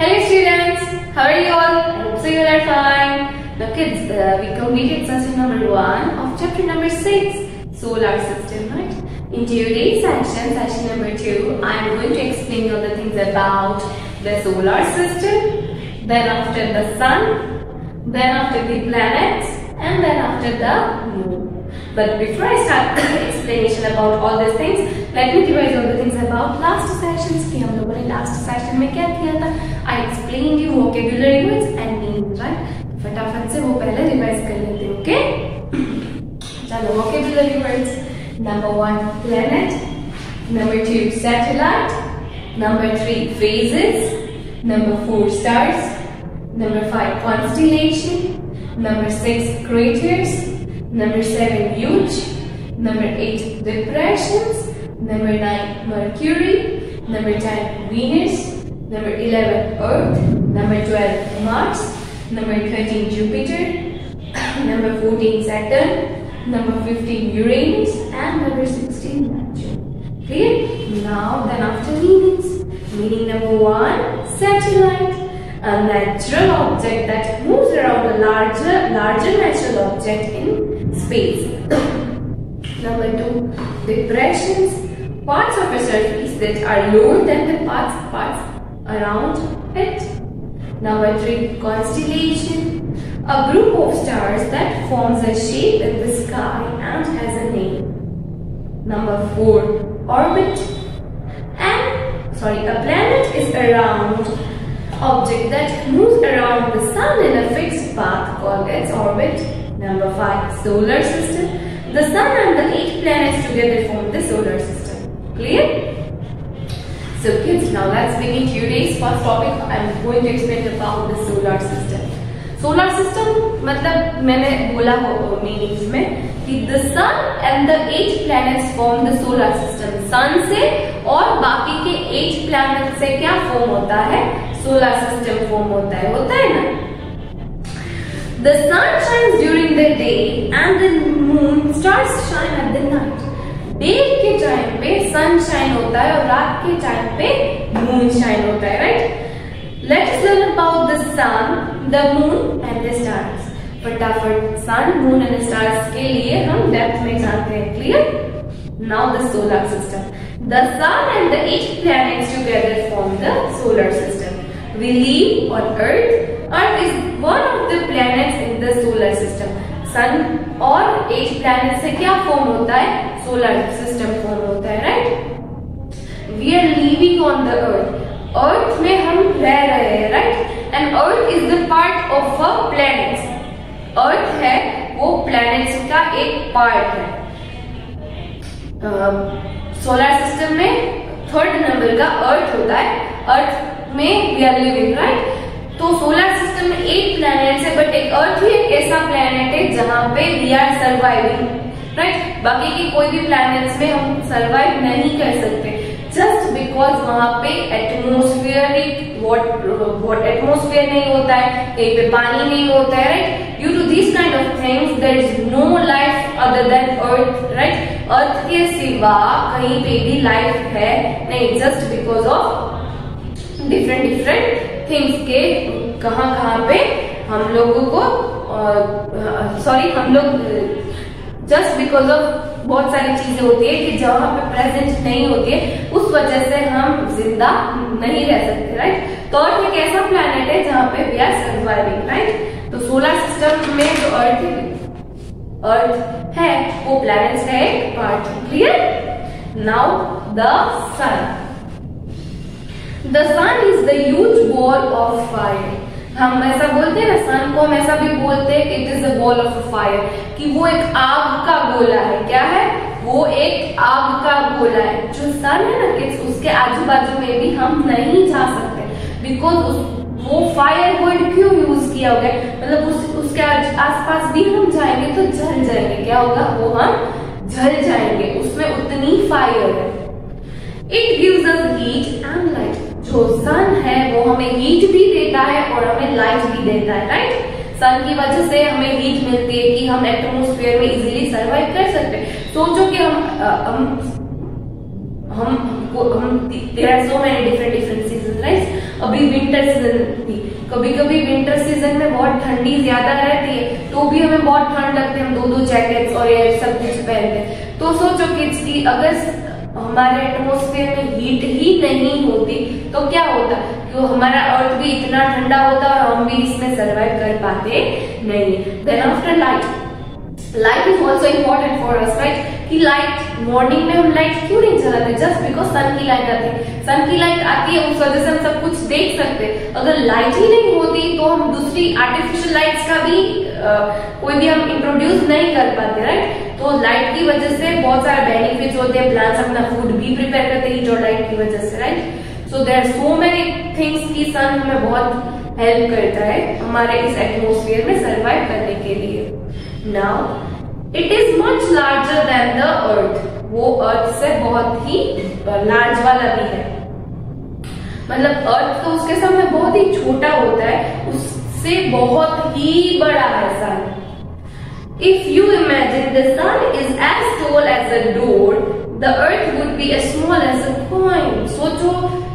Hello students, how are you all? I hope so you are fine. Now kids, we completed session number 1 of chapter number 6, solar system, right? In today's session number 2, I am going to explain all the things about the solar system, then after the sun, then after the planets, and then after the moon. But before I start explanation about all these things, let me revise all the things about last sessions. कि हम लोगों ने last session में क्या किया था? I explained you vocabulary words and meanings, right? फटाफट से वो पहले revise कर लेते हैं, okay? चलो vocabulary words. Number 1 planet, number 2 satellite, number 3 phases, number 4 stars, number 5 constellation, number 6 craters, number 7 huge, number 8 depressions, number 9 Mercury, number 10 Venus, number 11 Earth, number 12 Mars, number 13 Jupiter, number 14 Saturn, number 15 Uranus, and number 16 Neptune. Clear? Now then after meanings. Meaning number 1 satellite, a natural object that moves around a larger natural object in space. Number 2 depressions, parts of a surface that are lower than the parts around it. Number 3 constellation, a group of stars that forms a shape in the sky and has a name. Number 4 orbit, a planet is a round object that moves around the sun in a fixed path called its orbit. Number 5 solar system, the sun and the 8 planets together form the solar system. Clear? So kids, now let's begin today's first topic. I am going to explain about the solar system. Solar system मतलब मैंने बोला meanings में कि the sun and the 8 planets form the solar system. Sun से और बाकी के 8 planet से क्या फॉर्म होता है? सोलर सिस्टम फॉर्म होता है ना. The sun shines during the day and the moon stars shine at the night. Day के टाइम पे सन शाइन होता है और रात के टाइम पे मून शाइन होता है, right? Let us learn about the sun, the moon and the stars. फटाफट sun, moon and stars के लिए हम डेप्थ में जानते हैं. Clear? Now the solar system. The sun and the 8 planets together form the solar system. We live on Earth. Earth is one of the planets in the solar system. Sun और 8 planets से क्या form होता है? Solar system form होता है, right? We are living on the Earth. अर्थ में हम रह रहे हैं, right? And earth is the part of a planet. Earth है वो प्लैनेट्स का एक पार्ट है. सोलर सिस्टम में थर्ड नंबर का अर्थ होता है. अर्थ में वी आर लिविंग, राइट? तो सोलर सिस्टम में 8 प्लैनेट्स है, बट एक अर्थ ही एक ऐसा प्लैनेट है जहां पे वी आर सर्वाइविंग, राइट? बाकी की कोई भी प्लैनेट्स में हम सर्वाइव नहीं कर सकते, जस्ट बिकॉज वहां पे एटमोस्फियरिक वॉट एटमोस्फियर नहीं होता है, कहीं पे पानी नहीं होता है, right? Due to this kind of things there is no life other than earth, right? Earth के सिवा कहीं पे भी लाइफ है नहीं, just because of different things के कहां पे हम लोगों को हम लोग जस्ट बिकॉज ऑफ बहुत सारी चीजें होती है कि जहां पे प्रेजेंट नहीं होती है, उस वजह से हम जिंदा नहीं रह सकते, राइट? तो अर्थ एक ऐसा प्लैनेट है जहां पे वी आर सर्वाइविंग, राइट? तो सोलर सिस्टम में जो अर्थ है वो प्लैनेट्स का एक पार्ट है. Clear? Now the sun. The sun is the huge ball of fire. हम ऐसा बोलते हैं ना, सन को हम ऐसा भी बोलते हैं कि it is the ball of fire, कि वो एक आग का गोला है. क्या है वो? एक आग का गोला है. जो सन है ना किड्स, उसके आजू बाजू में भी हम नहीं जा सकते, बिकॉज वो फायर वर्ड क्यों यूज किया होगा? मतलब उसके आसपास भी हम जाएंगे तो जल जाएंगे. क्या होगा? वो हम जल जाएंगे, उसमें उतनी फायर है. It gives us heat and light. जो सन है वो हमें हीट भी देता है और हमें लाइट भी देता है, राइट? सन की वजह से हमें हीट मिलती है कि हम एटमॉस्फेयर में इजीली सरवाइव कर सकते हैं. सोचो कि हम there are so many different season, right? अभी विंटर सीजन थी, कभी कभी विंटर सीजन में बहुत ठंडी ज्यादा रहती है तो भी हमें बहुत ठंड लगती है, हम दो दो जैकेट्स और ये सब कुछ पहनते हैं। तो सोचो किड्स की अगर हमारे एटमॉस्फेयर में हीट ही नहीं होती तो क्या होता, तो हमारा अर्थ भी इतना ठंडा होता और हम भी इसमें सरवाइव कर पाते नहीं। Then after light is also important for us, right? कि लाइट मॉर्निंग में हम लाइट क्यों नहीं जलाते? जस्ट बिकॉज सन की लाइट आती है, सन की लाइट आती है उस वजह से हम सब कुछ देख सकते हैं। अगर लाइट ही नहीं होती तो हम दूसरी आर्टिफिशियल लाइट्स का भी कोई भी हम इंट्रोड्यूस नहीं कर पाते, राइट? तो लाइट की वजह से बहुत सारे बेनिफिट्स होते हैं, प्लांट्स अपना फूड भी प्रिपेयर करते हैं जो लाइट की वजह से, right? So there are so many things की सन हमें बहुत हेल्प करता है हमारे इस एटमॉस्फेयर में सरवाइव करने के लिए। Now it is much larger than the earth, वो अर्थ से बहुत ही लार्ज वाला भी है, मतलब अर्थ तो उसके सामने बहुत ही छोटा होता है, उससे बहुत ही बड़ा है सन। If you imagine the sun is as tall as a door, the earth would be as small as a coin. सोचो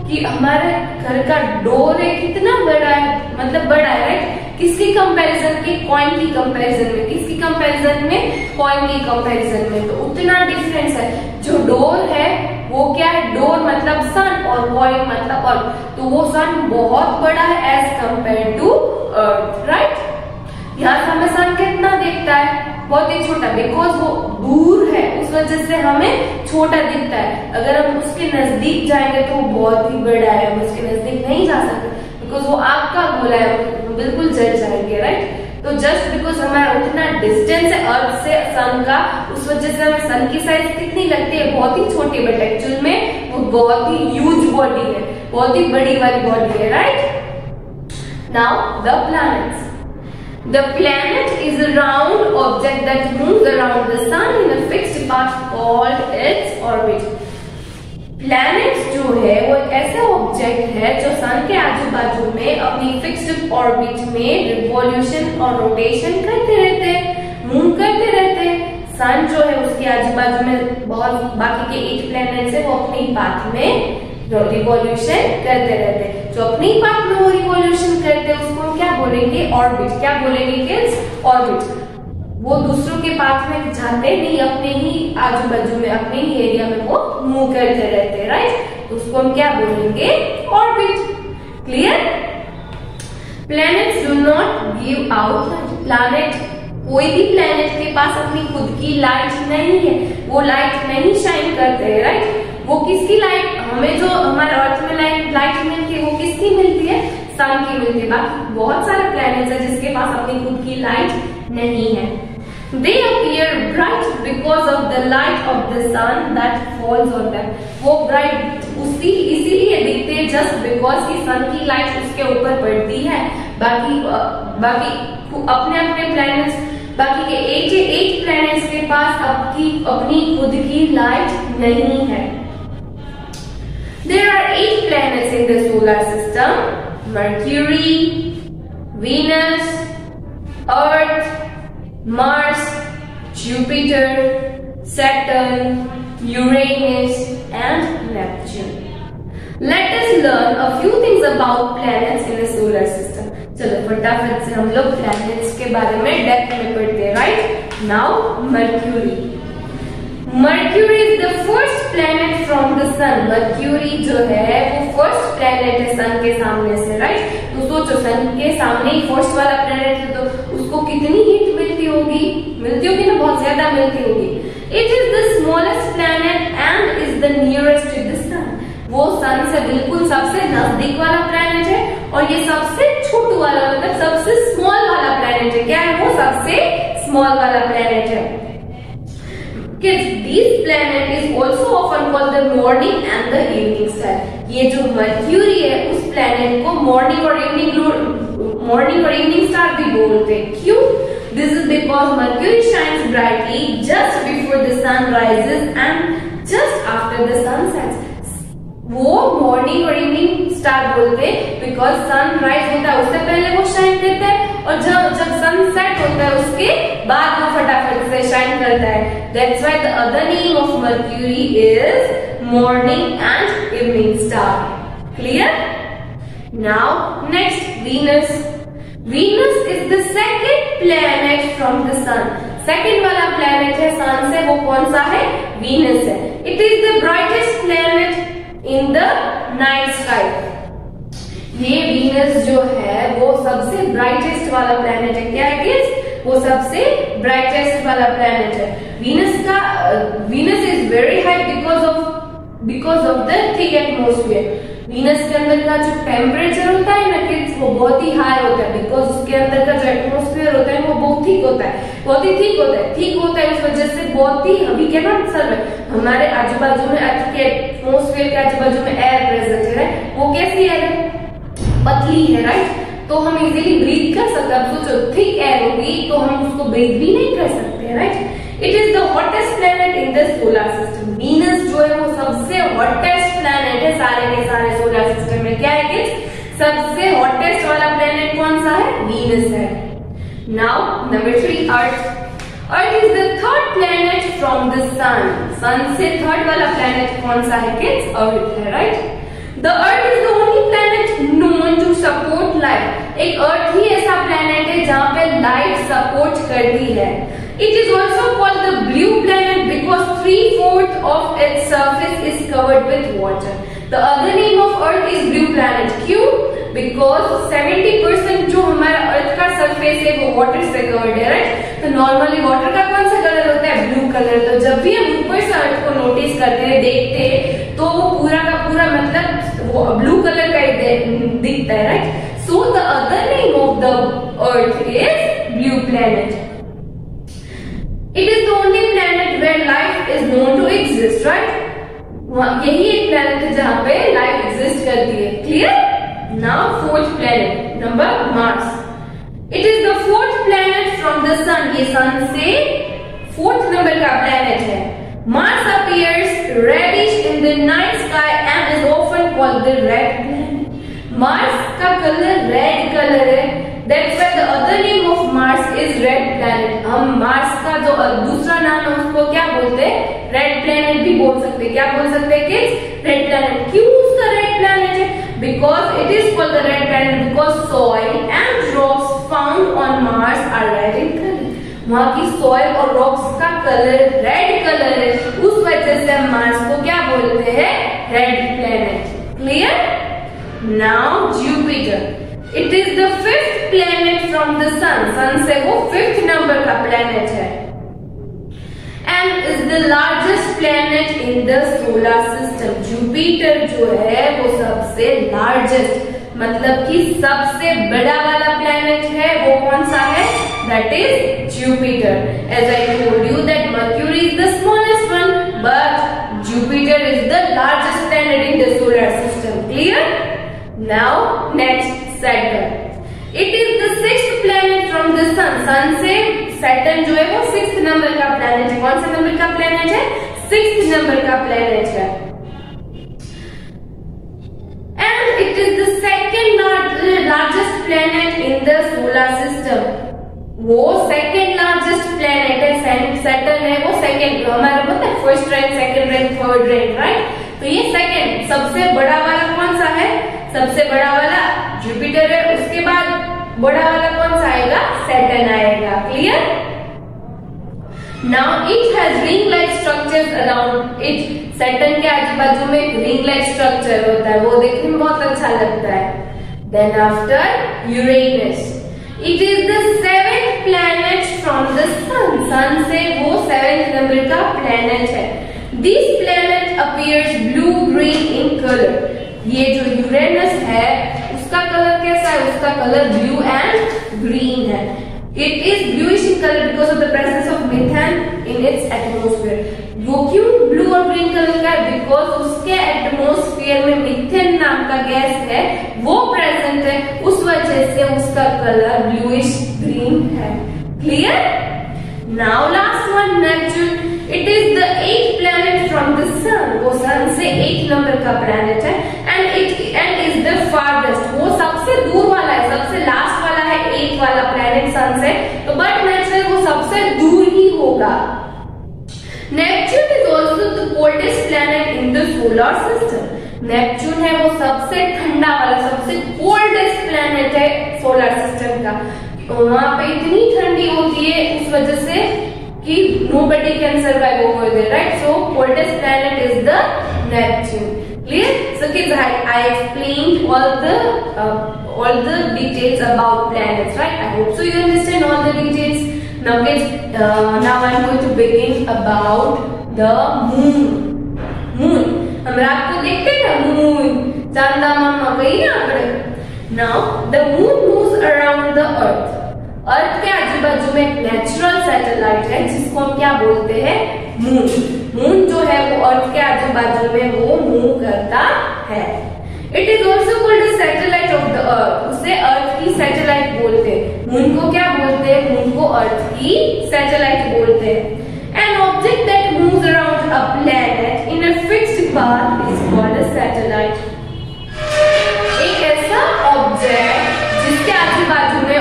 कि हमारे घर का डोर है कितना बड़ा है, मतलब बड़ा है, राइट? किसकी कंपैरिजन की? कॉइन की कंपैरिजन में। किसकी कंपैरिजन में? कॉइन की कंपैरिजन में। तो उतना डिफरेंस है। जो डोर है वो क्या है? डोर मतलब सन और कॉइन मतलब अर्थ, तो वो सन बहुत बड़ा है as compare to earth, right? यहाँ से हमें सन कितना दिखता है? बहुत ही छोटा, बिकॉज वो दूर है उस वजह से हमें छोटा दिखता है। अगर हम उसके नजदीक जाएंगे तो वो बहुत ही बड़ा है, हम उसके नजदीक नहीं जा सकते बिकॉज वो आग का गोला है, हम बिल्कुल जल जाएंगे, राइट? तो जस्ट बिकॉज हमारा उतना डिस्टेंस है अर्थ से सन का, उस वजह से हमें सन की साइज कितनी लगती है? बहुत ही छोटी, बट एक्चुअल में वो बहुत ही ह्यूज बॉडी है, बहुत ही बड़ी वाली बॉडी है, right? Now the planets. The planet is a round object that moves around the sun in a fixed path called its orbit. Planets जो है वो एक ऐसा ऑब्जेक्ट है जो सन के आजू बाजू में अपनी फिक्स्ड ऑर्बिट में रिवॉल्यूशन और रोटेशन करते रहते हैं, मूव करते रहते हैं। सन जो है उसके आजू बाजू में बहुत बाकी के 8 प्लैनेट्स है, वो अपनी पाथ में रिवॉल्यूशन करते रहते हैं। जो अपनी पाथ में वो रिवॉल्यूशन करते हैं उसको हम क्या बोलेंगे? ऑर्बिट। क्या बोलेंगे किड्स? ऑर्बिट। वो दूसरों के पाथ में जाते नहीं, अपने ही आजू बाजू में, अपने ही एरिया में वो मूव करते रहते हैं, राइट? तो उसको हम क्या बोलेंगे? Orbit. Clear? Planets do not give out light. Planet, कोई भी प्लैनेट के पास अपनी खुद की लाइट नहीं है, वो लाइट नहीं शाइन करते हैं, राइट? वो किसकी लाइट? हमें जो हमारे अर्थ में लाइट मिलती है वो किसकी मिलती है? सन की मिलती है। बाकी बहुत सारे प्लैनेट्स हैं जिसके पास अपनी खुद की लाइट नहीं है। They appear bright because of the light of the sun that falls on them. वो ब्राइट इसीलिए दिखते हैं जस्ट बिकॉज की सन की लाइट उसके ऊपर पड़ती है। बाकी अपने अपने प्लैनेट्स, बाकी के 8 प्लैनेट्स के पास अपनी खुद की लाइट नहीं है। There are 8 planets in the solar system: Mercury, Venus, Earth, Mars, Jupiter, Saturn, Uranus, and Neptune. Let us learn a few things about planets in the solar system. चलो फटाफट से हम लोग planets के बारे में डेप्थ में पढ़ते हैं, right? Now, Mercury. Mercury is the first planet from the sun. Mercury जो है वो फर्स्ट प्लेनेट है सन के सामने से, राइट? तो सोचो सन के सामने ही फर्स्ट वाला प्लेनेट है तो उसको कितनी हीट मिलती होगी ना, बहुत ज्यादा मिलती होगी। It is the smallest planet and is the nearest to the sun. वो सन से बिल्कुल सबसे नजदीक वाला प्लेनेट है और ये सबसे छोटू वाला, मतलब सबसे स्मॉल वाला प्लेनेट है। क्या है वो? सबसे स्मॉल वाला प्लेनेट है। Kids, this planet is also often called the morning and the evening star. ये जो मर्क्यूरी है उस प्लेनेट को मॉर्निंग और इवनिंग स्टार भी बोलते हैं। क्यों? This is because Mercury shines brightly just before the sun rises and just after the sun sets. वो मॉर्निंग और इवनिंग स्टार बोलते हैं बिकॉज सन राइज होता है उससे पहले वो शाइन देता है और जब सन सेट होता है उसके बाद वो फटाफट से शाइन करता है। That's why the other name of Mercury is morning and evening star. Clear? Now next Venus. Venus is the second planet from the sun. Second वाला प्लैनेट है सन से, वो कौन सा है? वीनस है. It is the brightest planet in the night sky. ये Venus जो है वो सबसे ब्राइटेस्ट वाला प्लैनेट है. क्या है? वो सबसे ब्राइटेस्ट वाला प्लैनेट है. Venus is very high because of the thick atmosphere. Venus के अंदर का जो टेम्परेचर होता है ना किड्स, वो बहुत ही हाई होता है बिकॉज उसके अंदर का जो एटमोस्फियर होता है वो बहुत थिक होता है, बहुत ही थिक होता है. थिक होता है उस वजह से बहुत ही, अभी क्या ना सर हमारे आजू बाजू में एटमोस्फियर के आजू बाजू में एयर प्रेजेंट है, वो कैसी एयर है? पतली है, राइट. तो हम इजीली ब्रीथ कर सकते हैं. अब सोचो थिक एयर होगी तो हम उसको ब्रीथ भी नहीं कर सकते, right. It is the hottest planet in the solar system. Venus जो है वो सबसे हॉटेस्ट प्लैनेट है सारे के सारे सोलर सिस्टम में. क्या है किड्स? सबसे हॉटेस्ट वाला प्लैनेट कौन सा है? वीनस है. Now number 3, earth. Earth is the third planet from the sun. Sun से थर्ड वाला प्लैनेट कौन सा है किड्स? अर्थ है, right. The Earth is the only planet known to support life. एक अर्थ ही ऐसा प्लैनेट है जहाँ पे लाइफ सपोर्ट करती है. It is also called the blue planet because 3/4 of its surface is covered with water. The other name of Earth is blue planet. क्यों? Because 70% जो हमारा अर्थ का सरफेस है वो वाटर से कवर्ड है, राइट. तो नॉर्मली वाटर का कौन सा कलर होता है? Blue colour. तो जब भी हम ऊपर से अर्थ को नोटिस करते हैं, देखते हैं, तो वो पूरा का पूरा मतलब वो ब्लू कलर का दिखता है, right. So the other name of the earth is blue planet. It is the only planet where life is known to exist, right. यही एक प्लैनेट है जहां पे लाइफ एग्जिस्ट करती है. Clear? Now fourth planet, number Mars. It is the fourth planet from the sun. ये sun से fourth number का प्लैनेट है. Mars appears reddish in the night sky and is often called the red planet. Mars का colour red colour है. That's why the other name of Mars is red planet. हम Mars का जो दूसरा नाम है उसको क्या बोलते हैं? रेड प्लैनेट भी बोल सकते हैं. क्या बोल सकते हैं किड्स? Red planet. क्यों उसका रेड प्लैनेट है? Because it is called the red planet because soil and rocks found on Mars are red in color. वहां की सॉइल और रॉक्स का कलर रेड कलर है, उस वजह से हम मार्स को क्या बोलते हैं? Red planet. Clear? Now Jupiter. It is the fifth planet from the sun. Sun से वो फिफ्थ नंबर का प्लैनेट है and is the largest planet in the solar system. Jupiter जो है वो सबसे लार्जेस्ट मतलब कि सबसे बड़ा वाला प्लैनेट है. वो कौन सा है? That is Jupiter. As I told you that Mercury is the smallest one, but Jupiter is the largest planet in the solar system. Clear? Now next, Saturn. It is the sixth planet from the sun. Sun से Saturn जो है वो sixth number का planet है. कौन सा number का planet है? sixth number का planet है. And it is the second largest planet in the solar system. वो सेकेंड लार्जेस्ट प्लैनेट है. सैटर्न है वो सेकेंड, हमारा पता है first rank, second rank, third rank, right. तो ये सेकेंड. सबसे बड़ा वाला कौन सा है? सबसे बड़ा वाला जुपिटर है. उसके बाद बड़ा वाला कौन सा आएगा? सैटर्न आएगा. Clear? Now it has ring like structures around it. Saturn के आजू बाजू में एक रिंग लाइक स्ट्रक्चर होता है, वो देखने में बहुत अच्छा लगता है. Then after Uranus. It is the seventh planet from the sun. Sun से वो seventh number का planet है. This planet appears blue-green in color. ये जो यूरेनस है उसका कलर कैसा है? उसका कलर ब्लू एंड ग्रीन है. It is bluish in color because of the presence of methane in its atmosphere. वो क्यों ब्लू और ग्रीन कलर का है? बिकॉज उसके एटमोस्फियर में मीथेन नाम का गैस है, वो प्रेजेंट है, उस वजह से उसका कलर ब्लूइश ग्रीन है. Clear? Now last one, Neptune. It is the 8th planet from the sun. वो सन से 8th नंबर का प्लैनेट है एंड इज द फारदेस्ट. वो सबसे दूर वाला है, सबसे लास्ट वाला है 8th वाला प्लैनेट सन से. तो बट नेचुरली वो सबसे दूर ही होगा. Neptune is also the coldest planet in the solar system. Neptune है वो सबसे ठंडा वाला, सबसे कोल्डेस्ट प्लैनेट है सोलर सिस्टम का। वहां पे इतनी ठंडी होती है उस वजह से कि nobody can survive over there, right? So coldest planet is the Neptune. Clear? So kids, I explained all the details about planets, right? I hope so you understand all the details. Now kids, now I'm going to begin about the moon. Moon. हम रात को देखते हैं ना moon, चांदा मामा कहीं ना अपने. Now the moon moves around the earth. अर्थ के आजू बाजू में एक नेचुरल सैटेलाइट है जिसको हम क्या बोलते हैं, मून। मून जो है वो अर्थ के आजू बाजू में वो मूव करता है। It is also called the satellite of the अर्थ। उसे अर्थ की सैटेलाइट बोलते हैं। मून को क्या बोलते हैं, मून को अर्थ की सैटेलाइट बोलते हैं। An object that moves around a planet in a fixed path is called a satellite. एक ऐसा ऑब्जेक्ट जिसके आजू बाजू में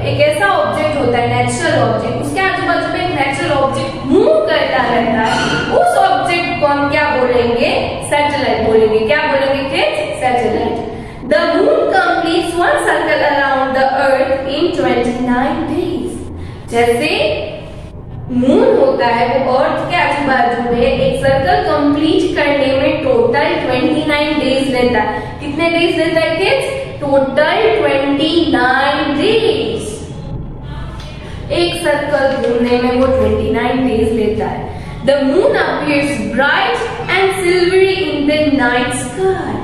एक ऐसा ऑब्जेक्ट होता है, नेचुरल ऑब्जेक्ट, उसके आजू बाजू में एक नेचुरल ऑब्जेक्ट मूव करता रहता है, उस ऑब्जेक्ट को हम क्या बोलेंगे, सैटेलाइट बोलेंगे। क्या बोलेंगे kids, satellite. The moon completes one circle around the earth in 29 days. जैसे मून होता है वो अर्थ के आजू बाजू में एक सर्कल कंप्लीट करने में टोटल 29 डेज लेता है। कितने डेज लेता है किड्स, टोटल 29 डेज। एक सर्कल घूमने में वो 29 डेज लेता है। The moon appears bright and silvery in the night sky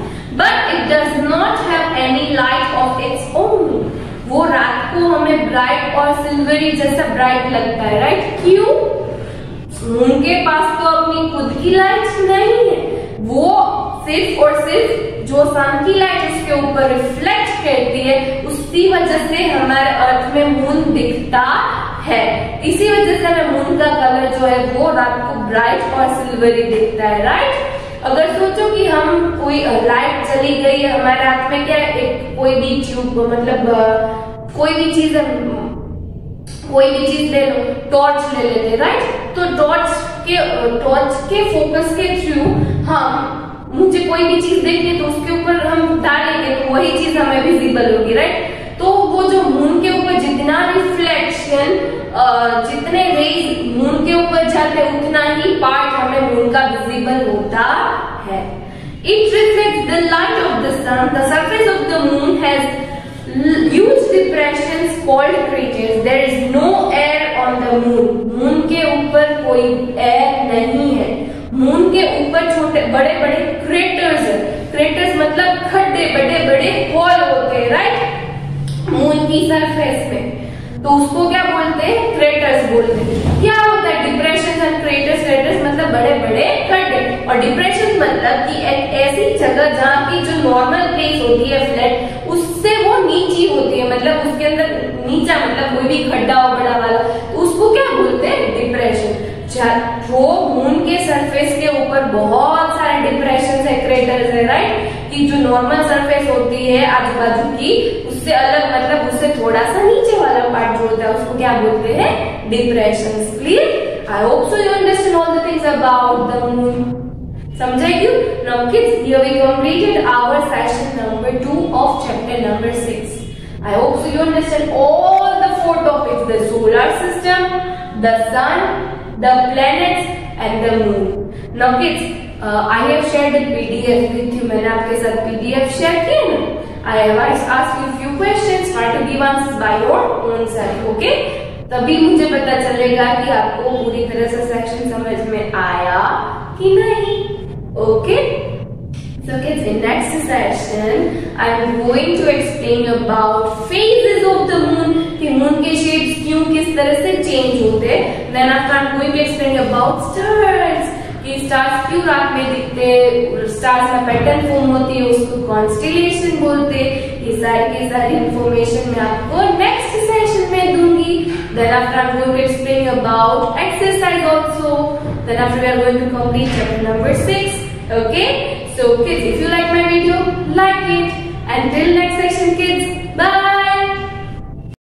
but it does not have any light of its own. वो रात को हमें ब्राइट और सिल्वरी जैसा ब्राइट लगता है, राइट? क्यों? मून के पास तो अपनी खुद की लाइट नहीं है, वो सिर्फ और सिर्फ जो सन की लाइट उसके ऊपर रिफ्लेक्ट करती है उसी वजह से हमारे अर्थ में मून दिखता है। इसी वजह से हमें मून का कलर जो है वो रात को ब्राइट और सिल्वरी दिखता है, राइट? अगर सोचो कि हम कोई लाइट चली गई है हमारे हाथ में, क्या एक कोई भी ट्यूब मतलब कोई भी चीज ले लो, टॉर्च ले लेते, राइट? तो टॉर्च के फोकस के थ्रू हम मुझे कोई भी चीज देखनी है तो उसके ऊपर हम डालेंगे तो वही चीज हमें विजिबल होगी, राइट? तो वो जो मून के ऊपर जितना रिफ्लेक्शन, जितने रेज मून के ऊपर जाते हैं उतना ही पार्ट हमें मून का विजिबल होता है। It reflects the light of the sun. The surface of the moon has huge depressions called craters. There is no air on the moon. Moon के ऊपर कोई एयर नहीं है। मून के ऊपर छोटे बड़े बड़े क्रेटर्स है। क्रेटर्स मतलब खड्डे, बड़े बड़े होल होते हैं, राइट? मून की सरफेस में, तो उसको क्या बोलते हैं, क्रेटर्स बोलते हैं। क्या होता है डिप्रेशन एंड क्रेटर्स? क्रेटर्स मतलब बड़े बड़े खड्डे, और डिप्रेशन मतलब कि एक ऐसी जगह जहाँ की जो नॉर्मल प्लेस होती है फ्लैट, उससे वो नीची होती है, मतलब उसके अंदर नीचा मतलब कोई भी खड्डा हो बड़ा वाला, तो उसको क्या बोलते हैं, डिप्रेशन। जो मून के सरफेस के ऊपर बहुत सारे डिप्रेशन है, क्रेटर्स है, राइट? कि जो नॉर्मल सरफेस होती है आजू बाजू की उससे अलग, मतलब उससे थोड़ा सा नीचे वाला पार्ट जो होता है उसको क्या बोलते हैं, depression. Clear? I hope so you understand all the things about the moon. समझे क्यों? Now kids, here we completed our session number 2 of chapter number 6. I hope so you understand all the 4 topics: the solar system, the sun, the planets, and the moon. Now kids, I have shared the PDF with you. मैंने आपके साथ PDF share किया ना? I have asked you few questions. Try to give answers by your own self. Okay? तभी मुझे पता चलेगा कि आपको पूरी तरह से सेक्शन समझ में आया कि नहीं. Okay? So kids, in next session, I am going to explain about phases of the moon. कि moon के shapes क्यों किस तरह से change होते हैं. Then after I am going to explain about stars. कि stars क्यों रात में दिखते हैं, stars का pattern form होती है, उसको constellation बोलते हैं. ये सारी information मैं आपको next session में दूंगी. Then after I am going to explain about exercise also. Then after we are going to complete chapter number 6. Okay? So kids, if you like my video, like it. Until next session kids, bye.